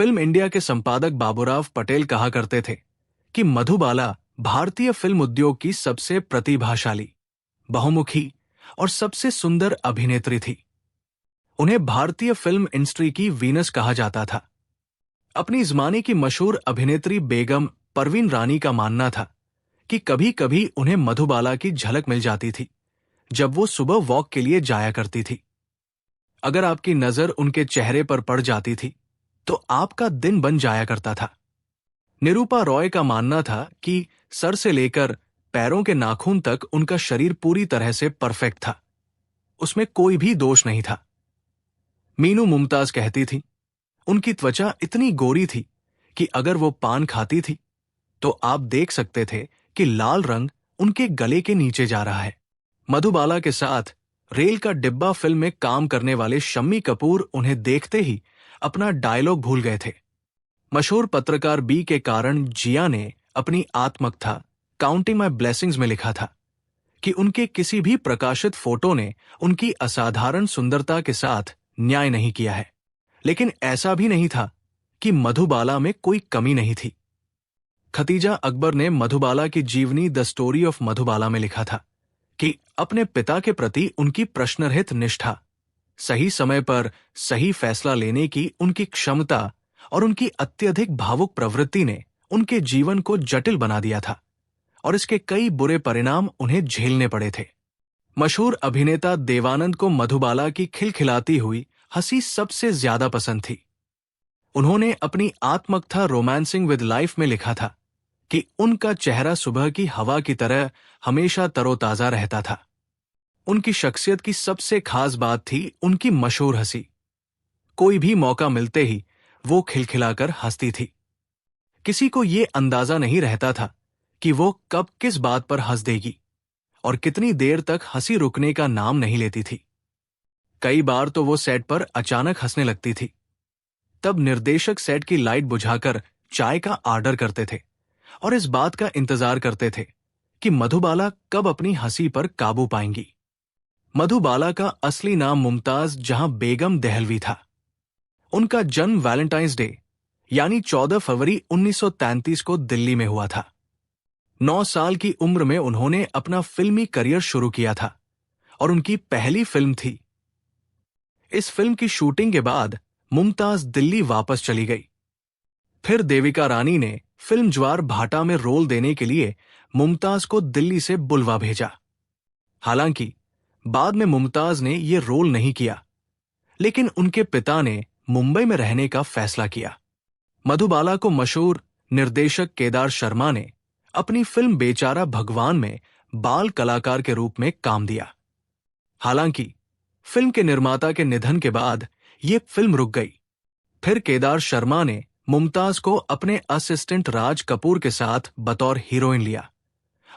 Film India के संपादक बाबूराव पटेल कहा करते थे कि मधुबाला भारतीय फिल्म उद्योग की सबसे प्रतिभाशाली, बहुमुखी और सबसे सुंदर अभिनेत्री थी। उन्हें भारतीय फिल्म इंडस्ट्री की वीनस कहा जाता था। अपनी जमाने की मशहूर अभिनेत्री बेगम परवीन रानी का मानना था कि कभी कभी उन्हें मधुबाला की झलक मिल जाती थी जब वो सुबह वॉक के लिए जाया करती थी। अगर आपकी नजर उनके चेहरे पर पड़ जाती थी तो आपका दिन बन जाया करता था। निरूपा रॉय का मानना था कि सर से लेकर पैरों के नाखून तक उनका शरीर पूरी तरह से परफेक्ट था, उसमें कोई भी दोष नहीं था। मीनू मुमताज कहती थी, उनकी त्वचा इतनी गोरी थी कि अगर वो पान खाती थी तो आप देख सकते थे कि लाल रंग उनके गले के नीचे जा रहा है। मधुबाला के साथ रेल का डिब्बा फिल्म में काम करने वाले शम्मी कपूर उन्हें देखते ही अपना डायलॉग भूल गए थे। मशहूर पत्रकार बी के कारण जिया ने अपनी आत्मकथा काउंटिंग माई ब्लेसिंग्स में लिखा था कि उनके किसी भी प्रकाशित फोटो ने उनकी असाधारण सुंदरता के साथ न्याय नहीं किया है। लेकिन ऐसा भी नहीं था कि मधुबाला में कोई कमी नहीं थी। खतीजा अकबर ने मधुबाला की जीवनी द स्टोरी ऑफ मधुबाला में लिखा था कि अपने पिता के प्रति उनकी प्रश्नरहित निष्ठा, सही समय पर सही फैसला लेने की उनकी क्षमता और उनकी अत्यधिक भावुक प्रवृत्ति ने उनके जीवन को जटिल बना दिया था और इसके कई बुरे परिणाम उन्हें झेलने पड़े थे। मशहूर अभिनेता देवानंद को मधुबाला की खिलखिलाती हुई हंसी सबसे ज्यादा पसंद थी। उन्होंने अपनी आत्मकथा रोमांसिंग विद लाइफ में लिखा था कि उनका चेहरा सुबह की हवा की तरह हमेशा तरोताजा रहता था। उनकी शख्सियत की सबसे खास बात थी उनकी मशहूर हंसी। कोई भी मौका मिलते ही वो खिलखिलाकर हंसती थी। किसी को ये अंदाजा नहीं रहता था कि वो कब किस बात पर हंस देगी और कितनी देर तक हंसी रुकने का नाम नहीं लेती थी। कई बार तो वो सेट पर अचानक हंसने लगती थी। तब निर्देशक सेट की लाइट बुझाकर चाय का ऑर्डर करते थे और इस बात का इंतजार करते थे कि मधुबाला कब अपनी हंसी पर काबू पाएंगी। मधुबाला का असली नाम मुमताज जहां बेगम दहलवी था। उनका जन्म वैलेंटाइंस डे यानी 14 फरवरी 1933 को दिल्ली में हुआ था। 9 साल की उम्र में उन्होंने अपना फिल्मी करियर शुरू किया था और उनकी पहली फिल्म थी। इस फिल्म की शूटिंग के बाद मुमताज दिल्ली वापस चली गई। फिर देविका रानी ने फिल्म ज्वार भाटा में रोल देने के लिए मुमताज को दिल्ली से बुलवा भेजा। हालांकि बाद में मुमताज ने ये रोल नहीं किया, लेकिन उनके पिता ने मुंबई में रहने का फैसला किया। मधुबाला को मशहूर निर्देशक केदार शर्मा ने अपनी फिल्म बेचारा भगवान में बाल कलाकार के रूप में काम दिया। हालांकि फिल्म के निर्माता के निधन के बाद ये फिल्म रुक गई। फिर केदार शर्मा ने मुमताज को अपने असिस्टेंट राज कपूर के साथ बतौर हीरोइन लिया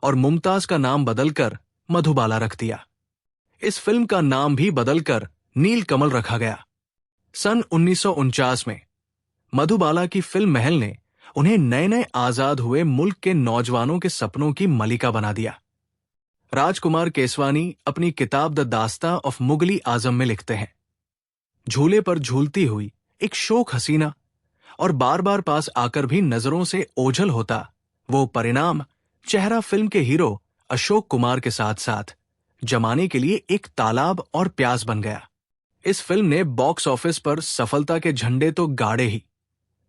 और मुमताज का नाम बदलकर मधुबाला रख दिया। इस फिल्म का नाम भी बदलकर नील कमल रखा गया। सन 1949 में मधुबाला की फिल्म महल ने उन्हें नए नए आजाद हुए मुल्क के नौजवानों के सपनों की मलिका बना दिया। राजकुमार केसवानी अपनी किताब द दास्तां ऑफ मुगली आजम में लिखते हैं, झूले पर झूलती हुई एक शोक हसीना और बार बार पास आकर भी नजरों से ओझल होता वो परिणाम चेहरा फिल्म के हीरो अशोक कुमार के साथ साथ जमाने के लिए एक तालाब और प्यास बन गया। इस फिल्म ने बॉक्स ऑफिस पर सफलता के झंडे तो गाड़े ही,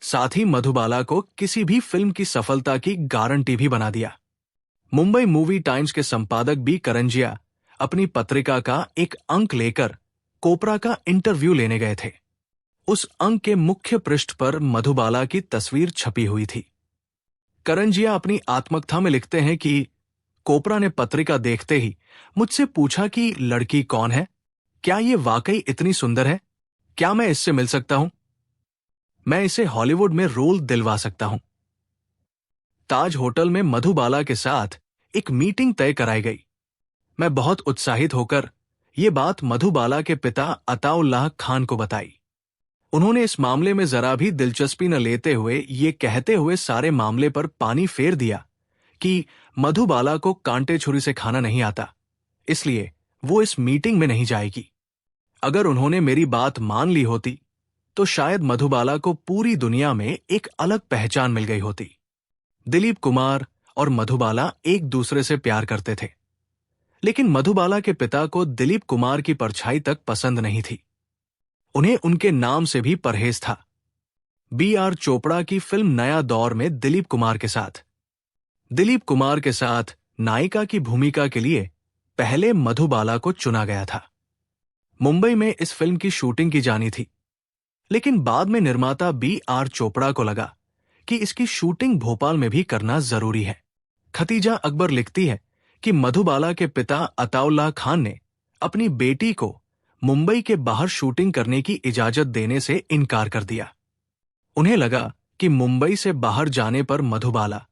साथ ही मधुबाला को किसी भी फिल्म की सफलता की गारंटी भी बना दिया। मुंबई मूवी टाइम्स के संपादक बी करंजिया अपनी पत्रिका का एक अंक लेकर कोपरा का इंटरव्यू लेने गए थे। उस अंक के मुख्य पृष्ठ पर मधुबाला की तस्वीर छपी हुई थी। करंजिया अपनी आत्मकथा में लिखते हैं कि कोपरा ने पत्रिका देखते ही मुझसे पूछा कि लड़की कौन है, क्या ये वाकई इतनी सुंदर है, क्या मैं इससे मिल सकता हूं, मैं इसे हॉलीवुड में रोल दिलवा सकता हूं। ताज होटल में मधुबाला के साथ एक मीटिंग तय कराई गई। मैं बहुत उत्साहित होकर ये बात मधुबाला के पिता अताउल्लाह खान को बताई। उन्होंने इस मामले में जरा भी दिलचस्पी न लेते हुए ये कहते हुए सारे मामले पर पानी फेर दिया कि मधुबाला को कांटे छुरी से खाना नहीं आता, इसलिए वो इस मीटिंग में नहीं जाएगी। अगर उन्होंने मेरी बात मान ली होती तो शायद मधुबाला को पूरी दुनिया में एक अलग पहचान मिल गई होती। दिलीप कुमार और मधुबाला एक दूसरे से प्यार करते थे, लेकिन मधुबाला के पिता को दिलीप कुमार की परछाई तक पसंद नहीं थी। उन्हें उनके नाम से भी परहेज था। B.R. चोपड़ा की फिल्म नया दौर में दिलीप कुमार के साथ नायिका की भूमिका के लिए पहले मधुबाला को चुना गया था। मुंबई में इस फिल्म की शूटिंग की जानी थी, लेकिन बाद में निर्माता B.R. चोपड़ा को लगा कि इसकी शूटिंग भोपाल में भी करना जरूरी है। खतीजा अकबर लिखती है कि मधुबाला के पिता अताउल्लाह खान ने अपनी बेटी को मुंबई के बाहर शूटिंग करने की इजाजत देने से इनकार कर दिया। उन्हें लगा कि मुंबई से बाहर जाने पर मधुबाला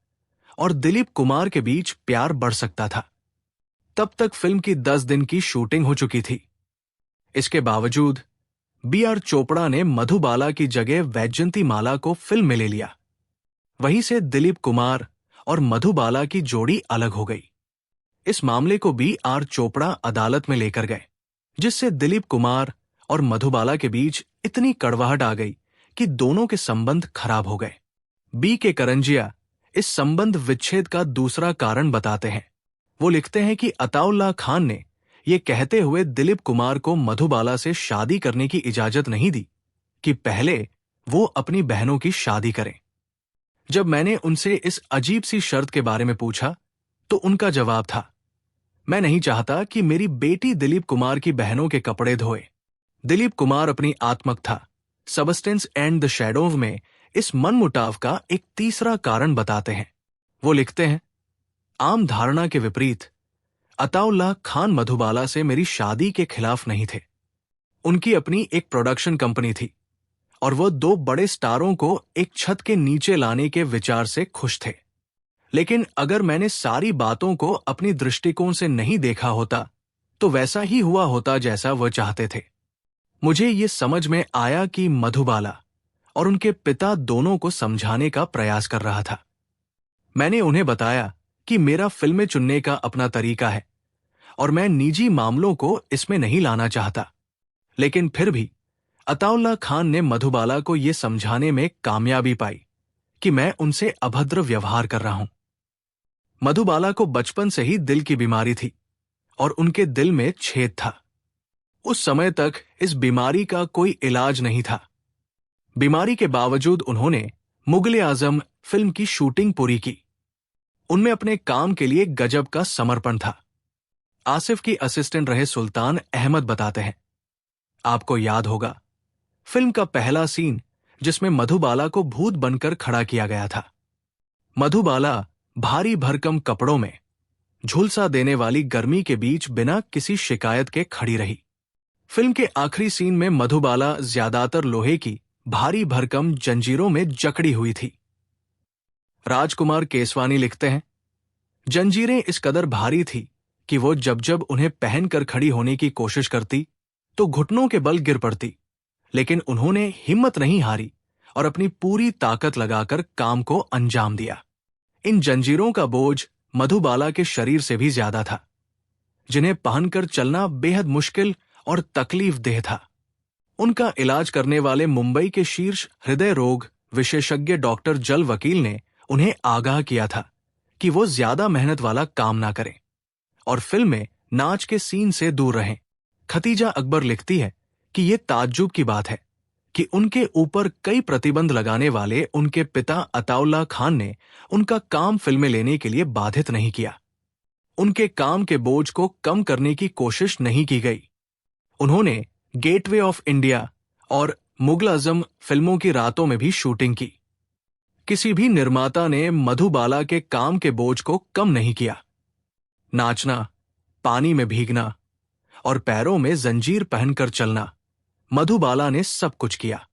और दिलीप कुमार के बीच प्यार बढ़ सकता था। तब तक फिल्म की 10 दिन की शूटिंग हो चुकी थी। इसके बावजूद B.R. चोपड़ा ने मधुबाला की जगह वैजयंती माला को फिल्म में ले लिया। वहीं से दिलीप कुमार और मधुबाला की जोड़ी अलग हो गई। इस मामले को B.R. चोपड़ा अदालत में लेकर गए, जिससे दिलीप कुमार और मधुबाला के बीच इतनी कड़वाहट आ गई कि दोनों के संबंध खराब हो गए। B.K. करंजिया इस संबंध विच्छेद का दूसरा कारण बताते हैं। वो लिखते हैं कि अताउल्लाह खान ने ये कहते हुए दिलीप कुमार को मधुबाला से शादी करने की इजाजत नहीं दी कि पहले वो अपनी बहनों की शादी करें। जब मैंने उनसे इस अजीब सी शर्त के बारे में पूछा तो उनका जवाब था, मैं नहीं चाहता कि मेरी बेटी दिलीप कुमार की बहनों के कपड़े धोए। दिलीप कुमार अपनी आत्मकथा सबस्टेंस एंड द शैडोव में इस मनमुटाव का एक तीसरा कारण बताते हैं। वो लिखते हैं, आम धारणा के विपरीत अताउल्लाह खान मधुबाला से मेरी शादी के खिलाफ नहीं थे। उनकी अपनी एक प्रोडक्शन कंपनी थी और वो 2 बड़े स्टारों को एक छत के नीचे लाने के विचार से खुश थे। लेकिन अगर मैंने सारी बातों को अपनी दृष्टिकोण से नहीं देखा होता तो वैसा ही हुआ होता जैसा वह चाहते थे। मुझे ये समझ में आया कि मधुबाला और उनके पिता दोनों को समझाने का प्रयास कर रहा था। मैंने उन्हें बताया कि मेरा फिल्में चुनने का अपना तरीका है और मैं निजी मामलों को इसमें नहीं लाना चाहता। लेकिन फिर भी अताउल्लाह खान ने मधुबाला को यह समझाने में कामयाबी पाई कि मैं उनसे अभद्र व्यवहार कर रहा हूं। मधुबाला को बचपन से ही दिल की बीमारी थी और उनके दिल में छेद था। उस समय तक इस बीमारी का कोई इलाज नहीं था। बीमारी के बावजूद उन्होंने मुगल-ए-आजम फिल्म की शूटिंग पूरी की। उनमें अपने काम के लिए गजब का समर्पण था। आसिफ की असिस्टेंट रहे सुल्तान अहमद बताते हैं, आपको याद होगा फिल्म का पहला सीन जिसमें मधुबाला को भूत बनकर खड़ा किया गया था। मधुबाला भारी भरकम कपड़ों में झुलसा देने वाली गर्मी के बीच बिना किसी शिकायत के खड़ी रही। फिल्म के आखिरी सीन में मधुबाला ज्यादातर लोहे की भारी भरकम जंजीरों में जकड़ी हुई थी। राजकुमार केसवानी लिखते हैं, जंजीरें इस कदर भारी थी कि वो जब जब उन्हें पहनकर खड़ी होने की कोशिश करती तो घुटनों के बल गिर पड़ती, लेकिन उन्होंने हिम्मत नहीं हारी और अपनी पूरी ताकत लगाकर काम को अंजाम दिया। इन जंजीरों का बोझ मधुबाला के शरीर से भी ज्यादा था, जिन्हें पहनकर चलना बेहद मुश्किल और तकलीफदेह था। उनका इलाज करने वाले मुंबई के शीर्ष हृदय रोग विशेषज्ञ डॉक्टर जल वकील ने उन्हें आगाह किया था कि वो ज्यादा मेहनत वाला काम ना करें और फिल्म में नाच के सीन से दूर रहें। खतीजा अकबर लिखती है कि ये ताज्जुब की बात है कि उनके ऊपर कई प्रतिबंध लगाने वाले उनके पिता अताउल्लाह खान ने उनका काम फिल्में लेने के लिए बाधित नहीं किया। उनके काम के बोझ को कम करने की कोशिश नहीं की गई। उन्होंने गेटवे ऑफ इंडिया और मुगल-आजम फिल्मों की रातों में भी शूटिंग की। किसी भी निर्माता ने मधुबाला के काम के बोझ को कम नहीं किया। नाचना, पानी में भीगना और पैरों में जंजीर पहनकर चलना, मधुबाला ने सब कुछ किया।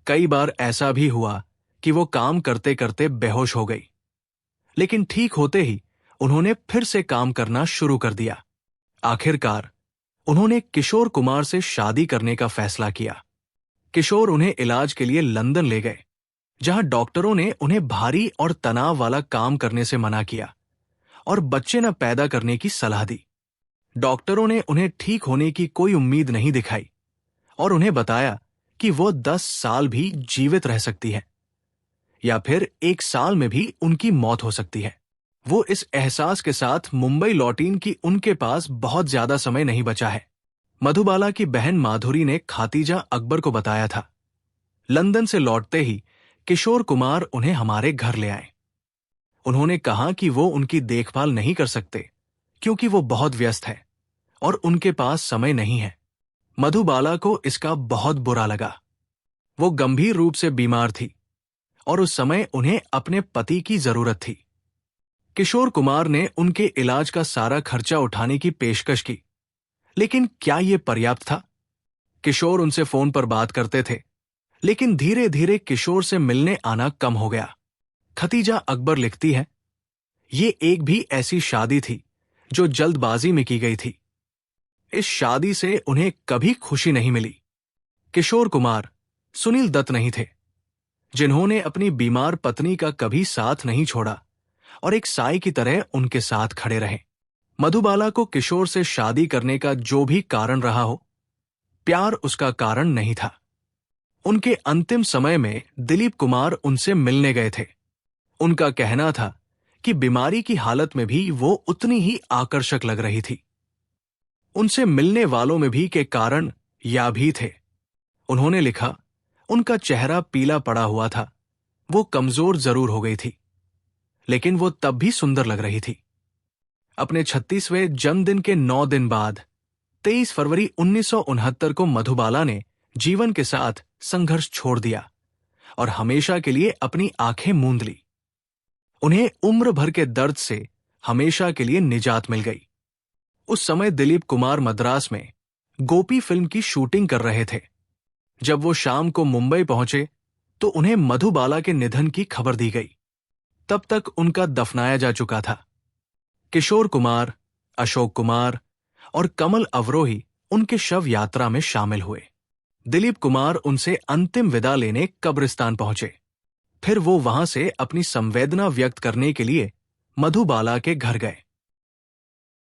कई बार ऐसा भी हुआ कि वो काम करते करते बेहोश हो गई, लेकिन ठीक होते ही उन्होंने फिर से काम करना शुरू कर दिया। आखिरकार उन्होंने किशोर कुमार से शादी करने का फैसला किया। किशोर उन्हें इलाज के लिए लंदन ले गए, जहां डॉक्टरों ने उन्हें भारी और तनाव वाला काम करने से मना किया और बच्चे न पैदा करने की सलाह दी। डॉक्टरों ने उन्हें ठीक होने की कोई उम्मीद नहीं दिखाई और उन्हें बताया कि वो 10 साल भी जीवित रह सकती है या फिर 1 साल में भी उनकी मौत हो सकती है। वो इस एहसास के साथ मुंबई लौटीं कि उनके पास बहुत ज्यादा समय नहीं बचा है। मधुबाला की बहन माधुरी ने खातीजा अकबर को बताया था। लंदन से लौटते ही किशोर कुमार उन्हें हमारे घर ले आए। उन्होंने कहा कि वो उनकी देखभाल नहीं कर सकते क्योंकि वो बहुत व्यस्त है और उनके पास समय नहीं है। मधुबाला को इसका बहुत बुरा लगा। वो गंभीर रूप से बीमार थी और उस समय उन्हें अपने पति की जरूरत थी। किशोर कुमार ने उनके इलाज का सारा खर्चा उठाने की पेशकश की, लेकिन क्या यह पर्याप्त था? किशोर उनसे फोन पर बात करते थे, लेकिन धीरे धीरे किशोर से मिलने आना कम हो गया। खतीजा अकबर लिखती है, ये एक भी ऐसी शादी थी जो जल्दबाजी में की गई थी। इस शादी से उन्हें कभी खुशी नहीं मिली। किशोर कुमार सुनील दत्त नहीं थे, जिन्होंने अपनी बीमार पत्नी का कभी साथ नहीं छोड़ा और एक साई की तरह उनके साथ खड़े रहे। मधुबाला को किशोर से शादी करने का जो भी कारण रहा हो, प्यार उसका कारण नहीं था। उनके अंतिम समय में दिलीप कुमार उनसे मिलने गए थे। उनका कहना था कि बीमारी की हालत में भी वो उतनी ही आकर्षक लग रही थी। उनसे मिलने वालों में भी के कारण या भी थे। उन्होंने लिखा, उनका चेहरा पीला पड़ा हुआ था, वो कमजोर जरूर हो गई थी, लेकिन वो तब भी सुंदर लग रही थी। अपने 36वें जन्मदिन के 9 दिन बाद 23 फरवरी 1969 को मधुबाला ने जीवन के साथ संघर्ष छोड़ दिया और हमेशा के लिए अपनी आंखें मूंद ली। उन्हें उम्र भर के दर्द से हमेशा के लिए निजात मिल गई। उस समय दिलीप कुमार मद्रास में गोपी फिल्म की शूटिंग कर रहे थे। जब वो शाम को मुंबई पहुंचे तो उन्हें मधुबाला के निधन की खबर दी गई। तब तक उनका दफनाया जा चुका था। किशोर कुमार, अशोक कुमार और कमल अवरोही उनके शव यात्रा में शामिल हुए। दिलीप कुमार उनसे अंतिम विदा लेने कब्रिस्तान पहुंचे। फिर वो वहां से अपनी संवेदना व्यक्त करने के लिए मधुबाला के घर गए।